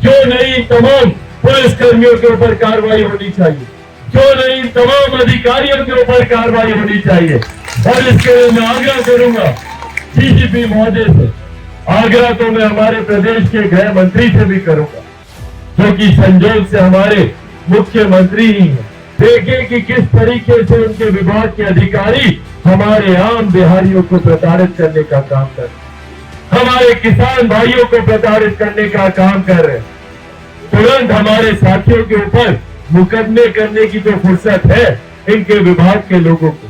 क्यों नहीं तमाम पुलिस कर्मियों के ऊपर कार्रवाई होनी चाहिए, क्यों नहीं तमाम अधिकारियों के ऊपर कार्रवाई होनी चाहिए। और इसके लिए मैं आग्रह करूंगा डीजीपी महोदय से, आग्रह तो मैं हमारे प्रदेश के गृह मंत्री से भी करूंगा, जो कि संजोग से हमारे मुख्यमंत्री ही हैं। देखें कि किस तरीके से उनके विभाग के अधिकारी हमारे आम बिहारियों को प्रताड़ित करने का काम कर रहे हैं, हमारे किसान भाइयों को प्रताड़ित करने का काम कर रहे हैं। तुरंत हमारे साथियों के ऊपर मुकदमे करने की तो फुर्सत है इनके विभाग के लोगों को,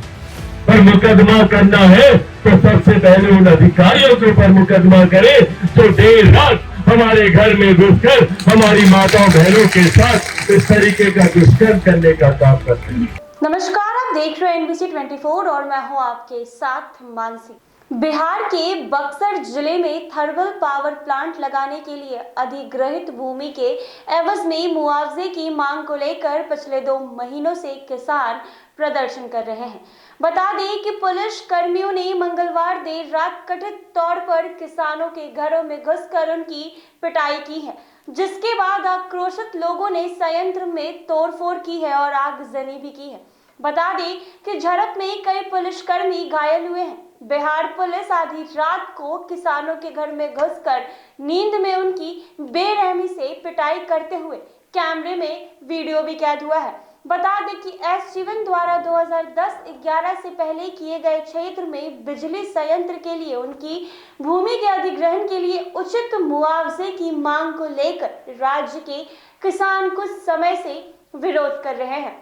पर मुकदमा करना है तो सबसे पहले उन अधिकारियों के ऊपर मुकदमा करें जो देर रात हमारे घर में घुसकर हमारी माताओं बहनों के साथ इस तरीके का दुष्कर्म करने का काम करते हैं। नमस्कार, आप देख रहे हैं NBC 24 और मैं हूं आपके साथ मानसी। बिहार के बक्सर जिले में थर्मल पावर प्लांट लगाने के लिए अधिग्रहित भूमि के एवज में मुआवजे की मांग को लेकर पिछले 2 महीनों से किसान प्रदर्शन कर रहे हैं। बता दें कि पुलिस कर्मियों ने मंगलवार देर रात कथित तौर पर किसानों के घरों में घुसकर उनकी पिटाई की है, जिसके बाद आक्रोशित लोगों ने संयंत्र में तोड़फोड़ की है और आगजनी भी की है। बता दें कि झड़प में कई पुलिसकर्मी घायल हुए हैं। बिहार पुलिस आधी रात को किसानों के घर में घुसकर नींद में उनकी बेरहमी से पिटाई करते हुए कैमरे में वीडियो भी कैद हुआ है। बता दें कि एस जीवन द्वारा 2010-11 से पहले किए गए क्षेत्र में बिजली संयंत्र के लिए उनकी भूमि के अधिग्रहण के लिए उचित मुआवजे की मांग को लेकर राज्य के किसान कुछ समय से विरोध कर रहे हैं।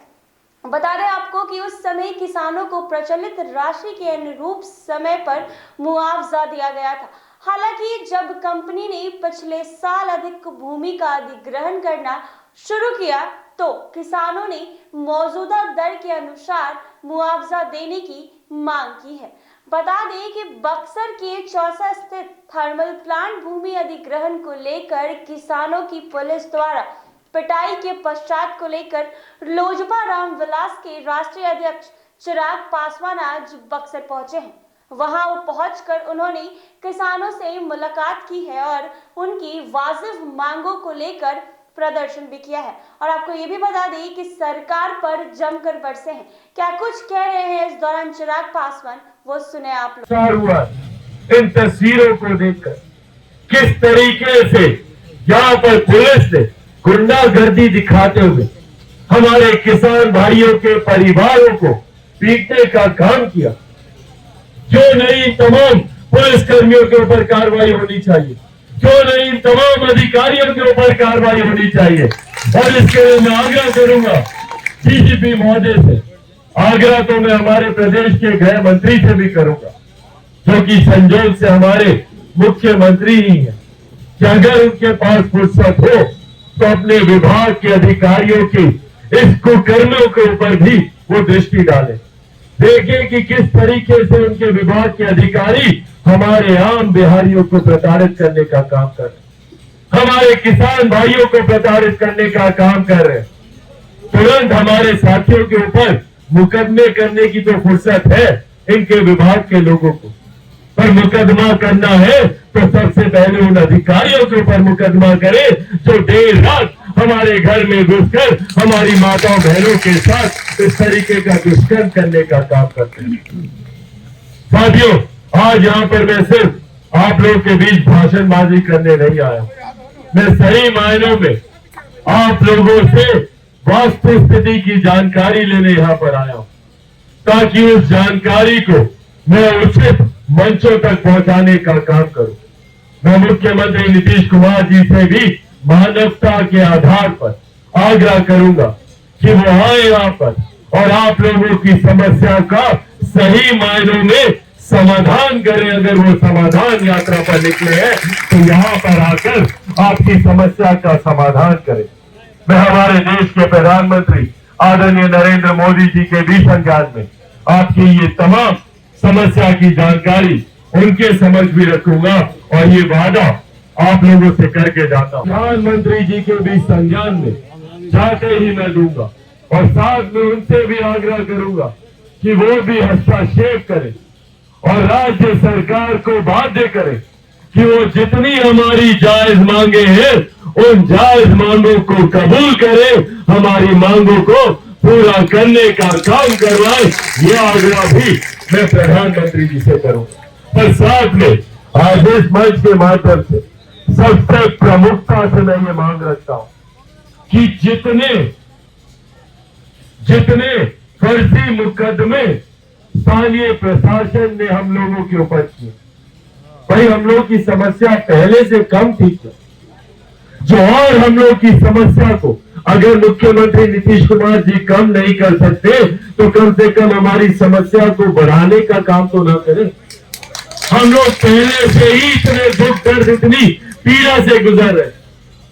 बता दें आपको कि उस समय किसानों को प्रचलित राशि के अनुरूप समय पर मुआवजा दिया गया था। हालांकि जब कंपनी ने पिछले साल अधिक भूमि का अधिग्रहण करना शुरू किया तो किसानों ने मौजूदा दर के अनुसार मुआवजा देने की मांग की है। बता दें कि बक्सर के चौसा स्थित थर्मल प्लांट भूमि अधिग्रहण को लेकर किसानों की पुलिस द्वारा पिटाई के पश्चात को लेकर लोजपा रामविलास के राष्ट्रीय अध्यक्ष चिराग पासवान आज बक्सर पहुंचे हैं। वहां वो पहुंचकर उन्होंने किसानों से मुलाकात की है और उनकी वाजिब मांगों को लेकर प्रदर्शन भी किया है। और आपको ये भी बता दें कि सरकार पर जमकर बरसे हैं। क्या कुछ कह रहे हैं इस दौरान चिराग पासवान, वो सुने आप लोग। इन तस्वीरों को देखकर किस तरीके से यहाँ पर पुलिस ने गुंडागर्दी दिखाते हुए हमारे किसान भाइयों के परिवारों को पीटने का काम किया। क्यों नहीं तमाम पुलिस कर्मियों के ऊपर कार्रवाई होनी चाहिए, क्यों नहीं तमाम अधिकारियों के ऊपर कार्रवाई होनी चाहिए। और इसके लिए मैं आग्रह करूंगा डीजीपी महोदय से, आग्रह तो मैं हमारे प्रदेश के गृह मंत्री से भी करूंगा, जो कि संजोग से हमारे मुख्यमंत्री ही हैं, कि अगर उनके पास फुर्सत हो तो अपने विभाग के अधिकारियों की इस कुकर्मों के ऊपर भी वो दृष्टि डालें। देखें कि किस तरीके से उनके विभाग के अधिकारी हमारे आम बिहारियों को प्रताड़ित करने का काम कर रहे हैं, हमारे किसान भाइयों को प्रताड़ित करने का काम कर रहे हैं। तुरंत हमारे साथियों के ऊपर मुकदमे करने की तो फुर्सत है इनके विभाग के लोगों को, पर मुकदमा करना है तो सबसे पहले उन अधिकारियों के ऊपर मुकदमा करें जो देर रात हमारे घर में घुसकर हमारी माताओं बहनों के साथ इस तरीके का दुष्कर्म करने का काम करते हैं। साथियों, आज यहाँ पर मैं सिर्फ आप लोगों के बीच भाषणबाजी करने नहीं आया, मैं सही मायनों में आप लोगों से वास्तु स्थिति की जानकारी लेने यहाँ पर आया हूँ, ताकि उस जानकारी को मैं उचित मंचों तक पहुंचाने का काम करूं। मैं मुख्यमंत्री नीतीश कुमार जी से भी मानवता के आधार पर आग्रह करूंगा कि वो आए यहाँ पर और आप लोगों की समस्या का सही मायनों में समाधान करें। अगर वो समाधान यात्रा पर निकले हैं तो यहाँ पर आकर आपकी समस्या का समाधान करें। मैं हमारे देश के प्रधानमंत्री आदरणीय नरेंद्र मोदी जी के भी संज्ञान में आपकी ये तमाम समस्या की जानकारी उनके समझ भी रखूंगा और ये वादा आप लोगों से करके जाता हूं। प्रधानमंत्री जी के भी संज्ञान में जाके ही मैं दूंगा और साथ में उनसे भी आग्रह करूंगा कि वो भी हस्तक्षेप करें और राज्य सरकार को बाध्य करें कि वो जितनी हमारी जायज मांगे हैं उन जायज मांगों को कबूल करे, हमारी मांगों को पूरा करने का काम करवाए। ये आग्रह भी मैं प्रधानमंत्री जी से करूंगा। पर साथ में आज इस मंच के माध्यम से सबसे प्रमुखता से मैं ये मांग रखता हूं कि जितने फर्जी मुकदमे स्थानीय प्रशासन ने हम लोगों के ऊपर किए, भाई हम लोग की समस्या पहले से कम थी क्या? जो और हम लोग की समस्या को अगर मुख्यमंत्री नीतीश कुमार जी कम नहीं कर सकते तो कम से कम हमारी समस्या को बढ़ाने का काम तो ना करें। हम लोग पहले से ही इतने दुख दर्द इतनी पीड़ा से गुजर रहे,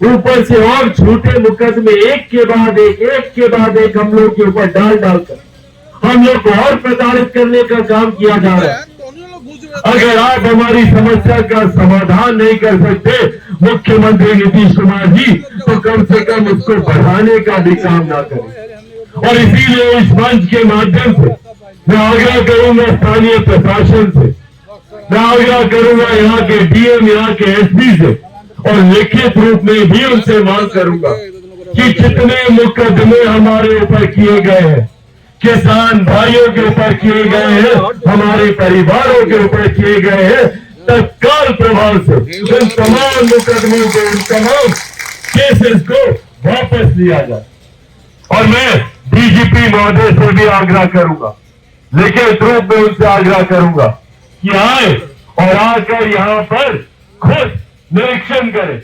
ऊपर से और झूठे मुकदमे एक के बाद एक हम लोग के ऊपर डालकर हम लोग को और प्रताड़ित करने का काम किया जा रहा है। अगर आप हमारी समस्या का समाधान नहीं कर सकते मुख्यमंत्री नीतीश कुमार जी, तो कम से कम उसको बढ़ाने का भी काम ना करें। और इसीलिए इस मंच के माध्यम से मैं आग्रह करूंगा स्थानीय प्रशासन से, मैं आग्रह करूंगा यहाँ के डीएम, यहाँ के एसपी से, और लिखित रूप में भी उनसे मांग करूंगा कि जितने मुकदमे हमारे ऊपर किए गए हैं, किसान भाइयों के ऊपर किए गए हैं, हमारे परिवारों के ऊपर किए गए हैं, तत्काल प्रभाव से उन तमाम मुकदमों को, उन तमाम केसेस को वापस लिया जाए। और मैं डीजीपी महोदय से भी आग्रह करूंगा, लिखित रूप में उनसे आग्रह करूंगा कि आए और आकर यहाँ पर खुद निरीक्षण करें,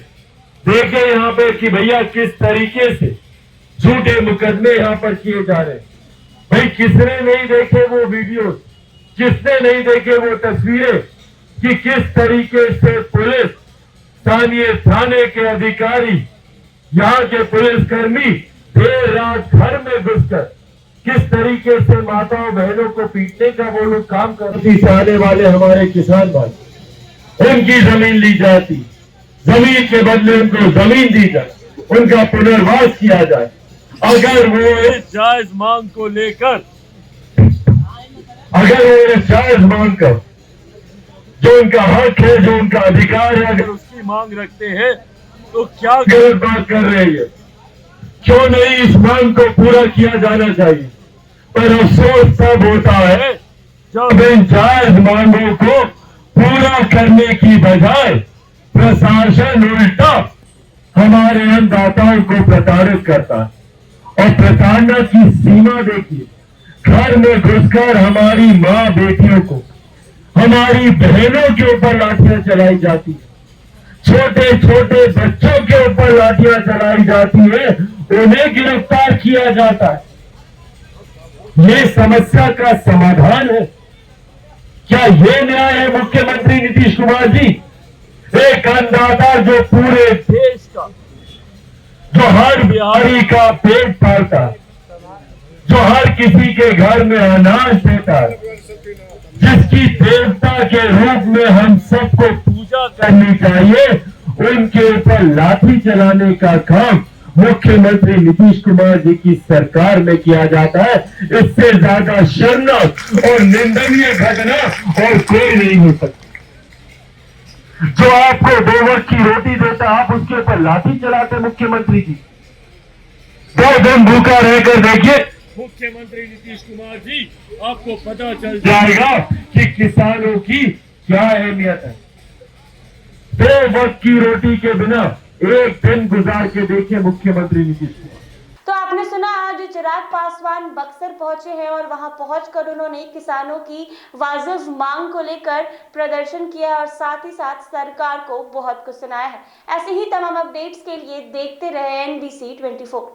देखें यहाँ पे कि भैया किस तरीके से झूठे मुकदमे यहाँ पर किए जा रहे हैं। भाई किसने नहीं देखे वो वीडियो, किसने नहीं देखे वो तस्वीरें कि किस तरीके से पुलिस, स्थानीय थाने के अधिकारी, यहाँ के पुलिसकर्मी देर रात घर में घुसकर किस तरीके से माताओं बहनों को पीटने का वो लोग काम करती से आने वाले हमारे किसान भाई, उनकी जमीन ली जाती, जमीन के बदले उनको जमीन दी जाए, उनका पुनर्वास किया जाए। अगर वो इस जायज मांग को लेकर, अगर वो इस जायज मांग कर, जो उनका हक है, जो उनका अधिकार है, अगर उसकी मांग रखते हैं तो क्या गलत बात कर रहे हैं? क्यों नहीं इस मांग को पूरा किया जाना चाहिए? पर अफसोस तब होता है जब इन जायज मांगों को पूरा करने की बजाय प्रशासन उल्टा हमारे अन्नदाताओं को प्रताड़ित करता है। और प्रताड़ना की सीमा देखिए, घर में घुसकर हमारी माँ बेटियों को, हमारी बहनों के ऊपर लाठियां चलाई जाती है, छोटे छोटे बच्चों के ऊपर लाठियां चलाई जाती है, उन्हें गिरफ्तार किया जाता है। ये समस्या का समाधान है क्या? ये न्याय है मुख्यमंत्री नीतीश कुमार जी? एक अन्नदाता जो पूरे देश का, जो हर बिहारी का पेट पालता है, जो हर किसी के घर में अनाज देता है, जिसकी देवता के रूप में हम सबको पूजा करनी चाहिए, उनके ऊपर लाठी चलाने का काम मुख्यमंत्री नीतीश कुमार जी की सरकार में किया जाता है। इससे ज्यादा शर्मनाक और निंदनीय घटना और कोई नहीं हो सकती। जो आपको 2 वक्त की रोटी देता, आप उसके ऊपर लाठी चलाते मुख्यमंत्री जी। 2 दिन भूखा रहकर देखिए मुख्यमंत्री नीतीश कुमार जी, आपको पता चल जाएगा कि किसानों की क्या अहमियत है। 2 वक्त की रोटी के बिना एक दिन गुजार के देखिए मुख्यमंत्री नीतीश कुमार। तो आपने सुना, आज चिराग पासवान बक्सर पहुंचे हैं और वहां पहुंचकर उन्होंने किसानों की वाजिब मांग को लेकर प्रदर्शन किया और साथ ही साथ सरकार को बहुत कुछ सुनाया है। ऐसे ही तमाम अपडेट्स के लिए देखते रहे NBC 24।